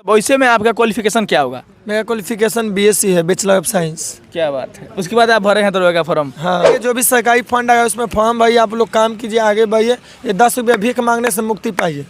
वैसे में आपका क्वालिफिकेशन क्या होगा? मेरा क्वालिफिकेशन बीएससी है, बैचलर ऑफ साइंस। क्या बात है। उसके बाद आप भरे हैं दरोगा का फॉर्म? हाँ, ये जो भी सरकारी फंड आया उसमें फॉर्म भरिए, आप लोग काम कीजिए, आगे बढ़िए, ये 10 रुपये भीख मांगने से मुक्ति पाइए।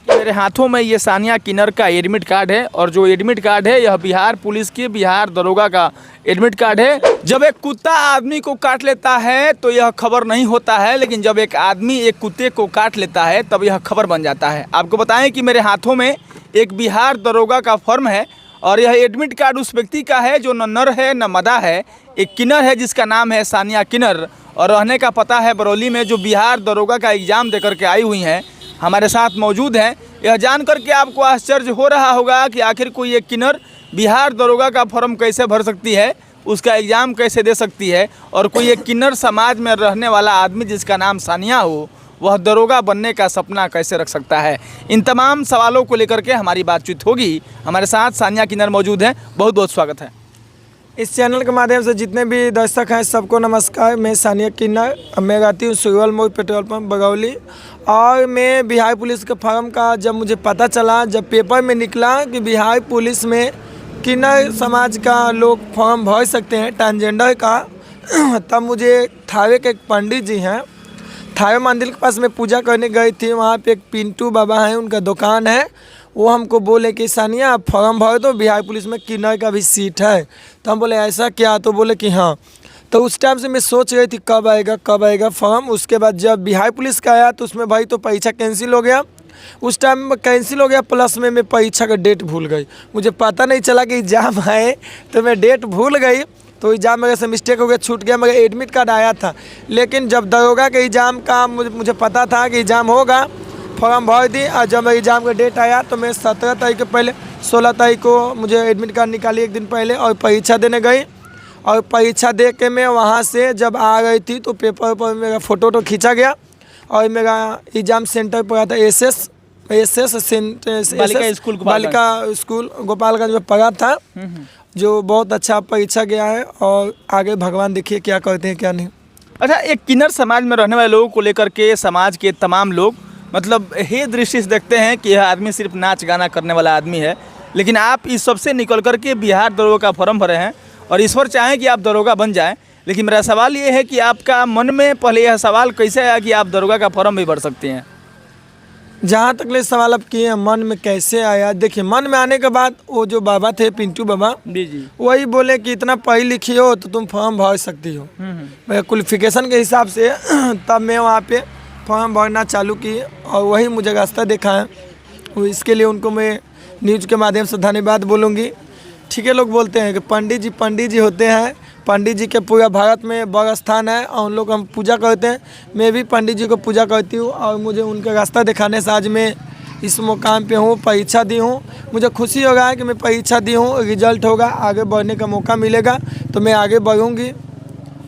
मेरे हाथों में ये सानिया किन्नर का एडमिट कार्ड है और जो एडमिट कार्ड है यह बिहार पुलिस की बिहार दरोगा का एडमिट कार्ड है। जब एक कुत्ता आदमी को काट लेता है तो यह खबर नहीं होता है, लेकिन जब एक आदमी एक कुत्ते को काट लेता है तब यह खबर बन जाता है। आपको बताएं कि मेरे हाथों में एक बिहार दरोगा का फॉर्म है और यह एडमिट कार्ड उस व्यक्ति का है जो न नर है न मदा है, एक किन्नर है जिसका नाम है सानिया किन्नर और रहने का पता है बरौली में, जो बिहार दरोगा का एग्ज़ाम देकर के आई हुई हैं, हमारे साथ मौजूद हैं। यह जान करके आपको आश्चर्य हो रहा होगा कि आखिर कोई एक किन्नर बिहार दरोगा का फॉर्म कैसे भर सकती है, उसका एग्ज़ाम कैसे दे सकती है, और कोई एक किन्नर समाज में रहने वाला आदमी जिसका नाम सानिया हो वह दरोगा बनने का सपना कैसे रख सकता है। इन तमाम सवालों को लेकर के हमारी बातचीत होगी। हमारे साथ सानिया किन्नर मौजूद हैं। बहुत बहुत स्वागत है। इस चैनल के माध्यम से जितने भी दर्शक हैं सबको नमस्कार। मैं सानिया किन्नर, मैं रहती हूँ सुरवल मोड़ पेट्रोल पंप बरौली। और मैं बिहार पुलिस के फॉर्म का जब मुझे पता चला, जब पेपर में निकला कि बिहार पुलिस में किन्नर समाज का लोग फॉर्म भर सकते हैं ट्रांसजेंडर का, तब मुझे थावे के एक पंडित जी हैं, थावे मंदिर के पास में पूजा करने गई थी। वहाँ पे एक पिंटू बाबा हैं, उनका दुकान है। वो हमको बोले कि सानिया आप फॉर्म भर दो, बिहार पुलिस में किन्नर का भी सीट है। तो हम बोले ऐसा क्या? तो बोले कि हाँ। तो उस टाइम से मैं सोच रही थी कब आएगा फॉर्म। उसके बाद जब बिहार पुलिस का आया तो उसमें भाई तो परीक्षा कैंसिल हो गया। उस टाइम में कैंसिल हो गया, प्लस में मैं परीक्षा का डेट भूल गई। मुझे पता नहीं चला कि एग्ज़ाम आए, तो मैं डेट भूल गई, तो एग्ज़ाम मेरे से मिस्टेक हो गया, छूट गया। मेरा एडमिट कार्ड आया था, लेकिन जब दरोगा के एग्ज़ाम का मुझे पता था कि एग्ज़ाम होगा, फॉर्म भर दी। और जब एग्ज़ाम का डेट आया तो मैं 17 तारीख के पहले 16 तारीख को मुझे एडमिट कार्ड निकाली एक दिन पहले, और परीक्षा देने गई। और परीक्षा दे के मैं वहाँ से जब आ गई थी तो पेपर पर मेरा फ़ोटो खींचा गया और मेरा एग्ज़ाम सेंटर पड़ा था बालिका स्कूल गोपालगंज में पड़ा था, जो बहुत अच्छा परीक्षा गया है। और आगे भगवान देखिए क्या करते हैं क्या नहीं। अच्छा, एक किन्नर समाज में रहने वाले लोगों को लेकर के समाज के तमाम लोग मतलब हे दृष्टि से देखते हैं कि यह आदमी सिर्फ नाच गाना करने वाला आदमी है, लेकिन आप इस सबसे निकल कर के बिहार दरोगा का फॉर्म भरे हैं और ईश्वर चाहें कि आप दरोगा बन जाएं। लेकिन मेरा सवाल ये है कि आपका मन में पहले यह सवाल कैसे आया कि आप दरोगा का फॉर्म भी भर सकते हैं? जहाँ तक ले सवाल आप किए हैं मन में कैसे आया, देखिए मन में आने के बाद वो जो बाबा थे पिंटू बाबा जी, वही बोले कि इतना पढ़ी लिखी हो तो तुम फॉर्म भर सकती हो। मेरे क्वालिफिकेशन के हिसाब से तब मैं वहाँ पे फॉर्म भरना चालू किए और वही मुझे रास्ता देखा है। इसके लिए उनको मैं न्यूज़ के माध्यम से धन्यवाद बोलूँगी। ठीक है, लोग बोलते हैं कि पंडित जी होते हैं, पंडित जी के पूरा भारत में बड़ा स्थान है और उन लोग हम पूजा करते हैं। मैं भी पंडित जी को पूजा करती हूँ और मुझे उनका रास्ता दिखाने से आज मैं इस मुकाम पे हूँ, परीक्षा दी हूँ। मुझे खुशी हो रहा है कि मैं परीक्षा दी हूँ, रिजल्ट होगा, आगे बढ़ने का मौका मिलेगा तो मैं आगे बढ़ूँगी।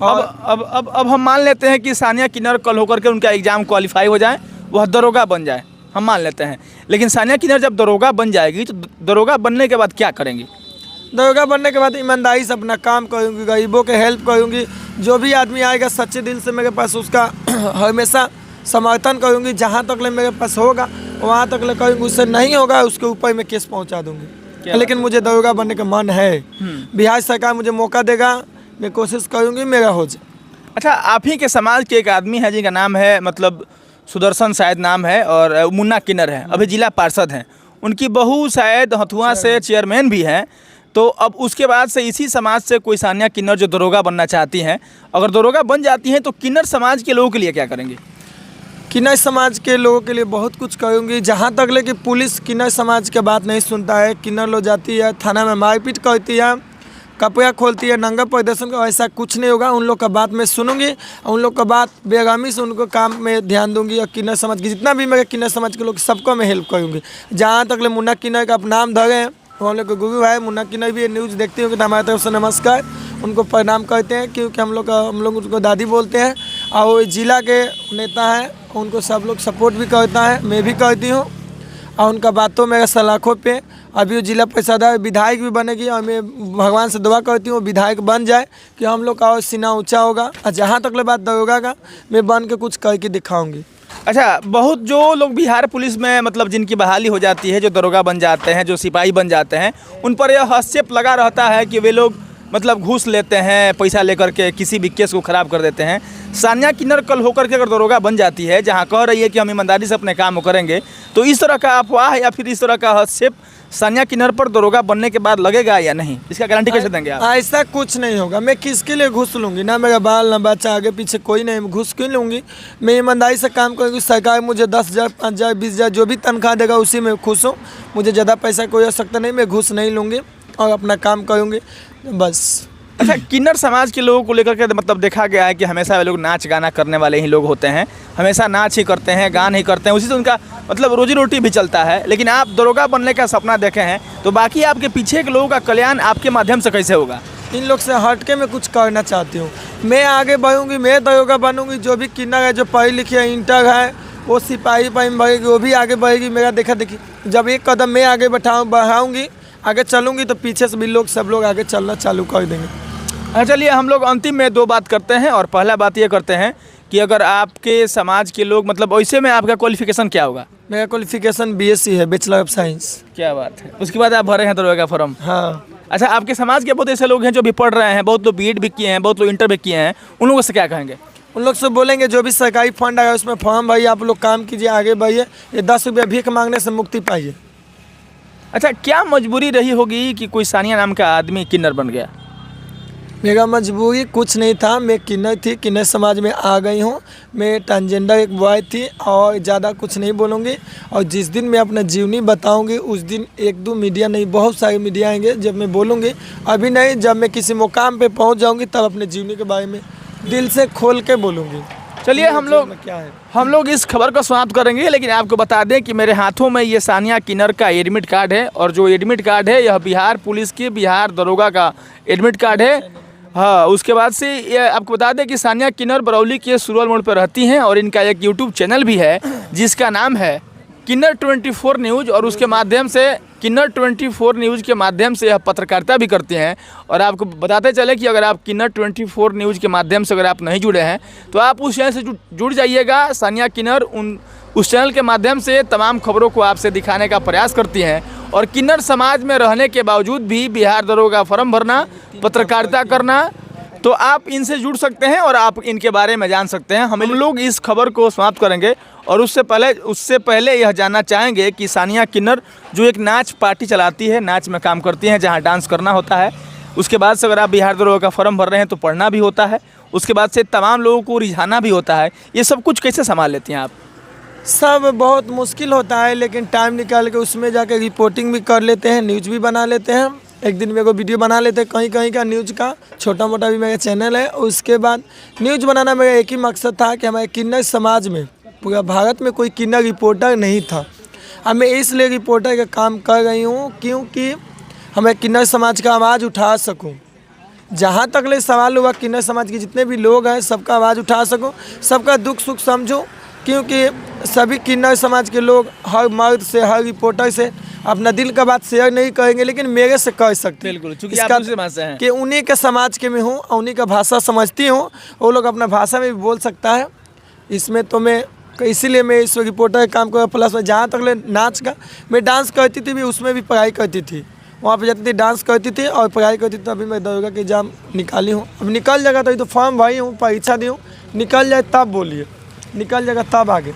अब हम मान लेते हैं कि सानिया किन्नर कल होकर के उनका एग्ज़ाम क्वालिफाई हो जाए, वह दरोगा बन जाए, हम मान लेते हैं। लेकिन सानिया किन्नर जब दरोगा बन जाएगी तो दरोगा बनने के बाद क्या करेंगी? दरोगा बनने के बाद ईमानदारी से अपना काम करूँगी, गरीबों के हेल्प करूँगी। जो भी आदमी आएगा सच्चे दिल से मेरे पास उसका हमेशा समर्थन करूँगी। जहाँ तक ले मेरे पास होगा वहाँ तक ले करूँगी, उससे नहीं होगा उसके ऊपर मैं केस पहुँचा दूँगी। लेकिन मुझे दरोगा बनने का मन है। बिहार सरकार मुझे मौका देगा, मैं कोशिश करूँगी मेरा हो जाए। अच्छा, आप ही के समाज के एक आदमी है जिनका नाम है मतलब सुदर्शन शायद नाम है और मुन्ना किन्नर है, अभी जिला पार्षद हैं। उनकी बहू शायद हथुआ से चेयरमैन भी हैं। तो अब उसके बाद से इसी समाज से कोई सानिया किन्नर जो दरोगा बनना चाहती हैं, अगर दरोगा बन जाती हैं तो किन्नर समाज के लोगों के लिए क्या करेंगे? किन्नर समाज के लोगों के लिए बहुत कुछ करूँगी। जहाँ तक ले कि पुलिस किन्नर समाज की बात नहीं सुनता है, किन्नर लोग जाती है थाना में मारपीट करती है, कपड़ा खोलती है, नंगा प्रदर्शन का, ऐसा कुछ नहीं होगा। उन लोग का बात मैं सुनूंगी और उन लोग का बात बेगामी से उनको काम में ध्यान दूंगी। और किन्नर समाज की जितना भी मेरे किन्नर समाज के लोग सबको मैं हेल्प करूँगी। जहाँ तक ले मुन्ना किन्नर का आप नाम धरे हैं, वो हम लोग के गुरु है मुन्ना किन्नर भी न्यूज़ देखते होंगे तो हमारी तरफ से नमस्कार, उनको प्रणाम करते हैं क्योंकि हम लोग उनको दादी बोलते हैं। और वो जिला के नेता हैं, उनको सब लोग सपोर्ट भी करता है, मैं भी करती हूँ। और उनका बातों मेरे सलाखों पे अभी वो जिला परिषद विधायक भी बनेगी और मैं भगवान से दुआ करती हूँ विधायक बन जाए कि हम लोग का और सीना ऊंचा होगा। और जहाँ तक ले बात दरोगा का, मैं बन के कुछ करके दिखाऊंगी। अच्छा, बहुत जो लोग बिहार पुलिस में मतलब जिनकी बहाली हो जाती है, जो दरोगा बन जाते हैं, जो सिपाही बन जाते हैं, उन पर यह आक्षेप लगा रहता है कि वे लोग मतलब घूस लेते हैं, पैसा लेकर के किसी भी केस को ख़राब कर देते हैं। सानिया किन्नर कल होकर के अगर दरोगा बन जाती है, जहां कह रही है कि हम ईमानदारी से अपने काम करेंगे, तो इस तरह का अफवाह या फिर इस तरह का आक्षेप सानिया किन्नर पर दरोगा बनने के बाद लगेगा या नहीं, इसका गारंटी कैसे देंगे आप? ऐसा कुछ नहीं होगा। मैं किसके लिए घूस लूँगी? ना मेरा बाल ना बच्चा, आगे पीछे कोई नहीं। घूस क्यों लूँगी? मैं ईमानदारी से काम करूँगी। सरकार मुझे 10,000, 5,000, 20,000 जो भी तनख्वाह देगा उसी में खुश हूँ। मुझे ज़्यादा पैसा कोई आवश्यकता नहीं। मैं घूस नहीं लूँगी और अपना काम करूँगी बस। अच्छा, किन्नर समाज के लोगों को लेकर के मतलब देखा गया है कि हमेशा वे लोग नाच गाना करने वाले ही लोग होते हैं, हमेशा नाच ही करते हैं, गान ही करते हैं, उसी से उनका मतलब रोजी रोटी भी चलता है। लेकिन आप दरोगा बनने का सपना देखे हैं, तो बाकी आपके पीछे के लोगों का कल्याण आपके माध्यम से कैसे होगा? इन लोग से हट के मैं कुछ करना चाहती हूँ। मैं आगे बढ़ूँगी, मैं दरोगा बनूँगी। जो भी किन्नर है, जो पढ़ी लिखी है, इंटर है, वो सिपाही में बढ़ेगी, वो भी आगे बढ़ेगी। मेरा देखा देखी जब एक कदम मैं आगे बढ़ाऊँगी, आगे चलूँगी, तो पीछे से भी लोग सब लोग आगे चलना चालू कर देंगे। चलिए, हम लोग अंतिम में दो बात करते हैं, और पहला बात ये करते हैं कि अगर आपके समाज के लोग मतलब वैसे में आपका क्वालिफिकेशन क्या होगा? मेरा क्वालिफिकेशन BSc है, बैचलर ऑफ साइंस। क्या बात है, उसके बाद आप भरे हैं दरोगा का फॉर्म? हाँ। अच्छा, आपके समाज के बहुत ऐसे लोग हैं जो भी पढ़ रहे हैं, बहुत लोग BEd भी किए हैं, बहुत लोग इंटर भी किए हैं, उन लोगों से क्या कहेंगे? उन लोग से बोलेंगे जो भी सरकारी फंड आएगा उसमें फॉर्म भरिए, आप लोग काम कीजिए, आगे बढ़िए। ये 10 रुपया भीख मांगने से मुक्ति पाइए। अच्छा, क्या मजबूरी रही होगी कि कोई सानिया नाम का आदमी किन्नर बन गया? मेरा मजबूरी कुछ नहीं था। मैं किन्नर थी, किन्नर समाज में आ गई हूँ। मैं ट्रांसजेंडर एक बॉय थी, और ज़्यादा कुछ नहीं बोलूँगी। और जिस दिन मैं अपना जीवनी बताऊँगी, उस दिन 1-2 मीडिया नहीं, बहुत सारे मीडिया आएंगे जब मैं बोलूँगी। अभी नहीं, जब मैं किसी मुकाम पे पहुँच जाऊँगी तब अपने जीवनी के बारे में दिल से खोल के बोलूँगी। चलिए, हम लोग इस खबर को समाप्त करेंगे, लेकिन आपको बता दें कि मेरे हाथों में ये सानिया किन्नर का एडमिट कार्ड है, और जो एडमिट कार्ड है यह बिहार पुलिस के बिहार दरोगा का एडमिट कार्ड है। हाँ, उसके बाद से ये आपको बता दें कि सानिया किन्नर बरौली के सुरवल मोड़ पर रहती हैं, और इनका एक यूट्यूब चैनल भी है जिसका नाम है किन्नर 24 न्यूज़, और उसके माध्यम से किन्नर 24 न्यूज़ के माध्यम से यह पत्रकारिता भी करते हैं। और आपको बताते चले कि अगर आप किन्नर 24 न्यूज़ के माध्यम से अगर आप नहीं जुड़े हैं, तो आप उस चैनल से जुड़ जाइएगा। सानिया किन्नर उस चैनल के माध्यम से तमाम खबरों को आपसे दिखाने का प्रयास करती हैं, और किन्नर समाज में रहने के बावजूद भी बिहार दरोगा फॉर्म भरना, पत्रकारिता करना, तो आप इनसे जुड़ सकते हैं और आप इनके बारे में जान सकते हैं। हम लोग इस खबर को समाप्त करेंगे, और उससे पहले यह जानना चाहेंगे कि सानिया किन्नर जो एक नाच पार्टी चलाती है, नाच में काम करती हैं, जहां डांस करना होता है, उसके बाद से अगर आप बिहार दरोगा का फॉर्म भर रहे हैं तो पढ़ना भी होता है, उसके बाद से तमाम लोगों को रिझाना भी होता है, ये सब कुछ कैसे संभाल लेती हैं आप? सब बहुत मुश्किल होता है, लेकिन टाइम निकाल के उसमें जाकर रिपोर्टिंग भी कर लेते हैं, न्यूज़ भी बना लेते हैं। एक दिन मेरे को वीडियो बना लेते हैं कहीं कहीं का न्यूज़ का, छोटा मोटा भी मेरा चैनल है। उसके बाद न्यूज़ बनाना मेरा एक ही मकसद था कि हमारे किन्नर समाज में, पूरा भारत में कोई किन्नर रिपोर्टर नहीं था। अब मैं इसलिए रिपोर्टर का काम कर रही हूँ क्योंकि हमें किन्नर समाज का आवाज़ उठा सकूँ। जहाँ तक ले सवाल हुआ, किन्नर समाज के जितने भी लोग हैं सबका आवाज़ उठा सकूँ, सबका दुख सुख समझूँ, क्योंकि सभी किन्नर समाज के लोग हर मर्द से, हर रिपोर्टर से अपना दिल का बात शेयर नहीं करेंगे, लेकिन मेरे से कह सकते हैं। बिल्कुल, क्योंकि आप उनसे भाषा हैं कि उन्हीं के समाज के मैं हूँ, उन्हीं का भाषा समझती हूँ, वो लोग अपना भाषा में भी बोल सकता है। इसमें तो मैं इसीलिए मैं इस रिपोर्टर का काम कर, प्लस में जहाँ तक ले नाच का, मैं डांस करती थी भी, उसमें भी पढ़ाई करती थी, वहाँ पे जाती थी, डांस करती थी और पढ़ाई करती थी। अभी मैं दरोगा के एग्जाम निकाली हूँ, अब निकल जाएगा तो फॉर्म भरी हूँ, परीक्षा दी हूँ, निकल जाए तब बोलिए, निकल जाएगा तब आगे।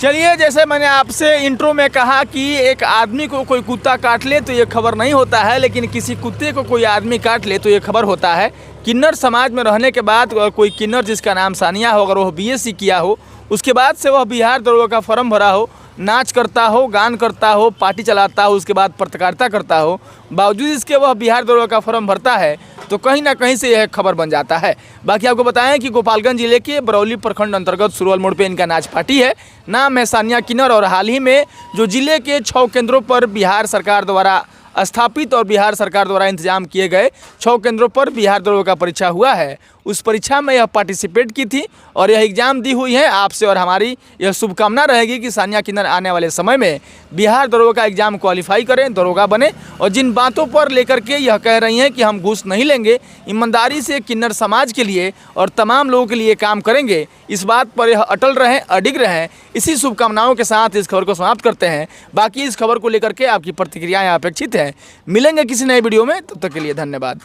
चलिए, जैसे मैंने आपसे इंट्रो में कहा कि एक आदमी को कोई कुत्ता काट ले तो ये खबर नहीं होता है, लेकिन किसी कुत्ते को कोई आदमी काट ले तो ये खबर होता है। किन्नर समाज में रहने के बाद कोई किन्नर जिसका नाम सानिया हो, अगर वह BSc किया हो, उसके बाद से वह बिहार दरोगा का फॉर्म भरा हो, नाच करता हो, गान करता हो, पार्टी चलाता हो, उसके बाद पत्रकारिता करता हो, बावजूद इसके वह बिहार दरोगा का फॉर्म भरता है, तो कहीं ना कहीं से यह खबर बन जाता है। बाकी आपको बताएं कि गोपालगंज जिले के बरौली प्रखंड अंतर्गत सुरवल मोड़ पे इनका नाच पार्टी है, नाम है सानिया किन्नर। और हाल ही में जो जिले के 6 केंद्रों पर बिहार सरकार द्वारा स्थापित और बिहार सरकार द्वारा इंतजाम किए गए 6 केंद्रों पर बिहार दरोगा का परीक्षा हुआ है, उस परीक्षा में यह पार्टिसिपेट की थी और यह एग्ज़ाम दी हुई है। आपसे और हमारी यह शुभकामना रहेगी कि सानिया किन्नर आने वाले समय में बिहार दरोगा का एग्ज़ाम क्वालिफाई करें, दरोगा बने। और जिन बातों पर लेकर के यह कह रही हैं कि हम घूस नहीं लेंगे, ईमानदारी से किन्नर समाज के लिए और तमाम लोगों के लिए काम करेंगे, इस बात पर यह अटल रहें, अडिग रहें। इसी शुभकामनाओं के साथ इस खबर को समाप्त करते हैं। बाकी इस खबर को लेकर के आपकी प्रतिक्रियाएं अपेक्षित हैं। मिलेंगे किसी नए वीडियो में, तब तक के लिए धन्यवाद।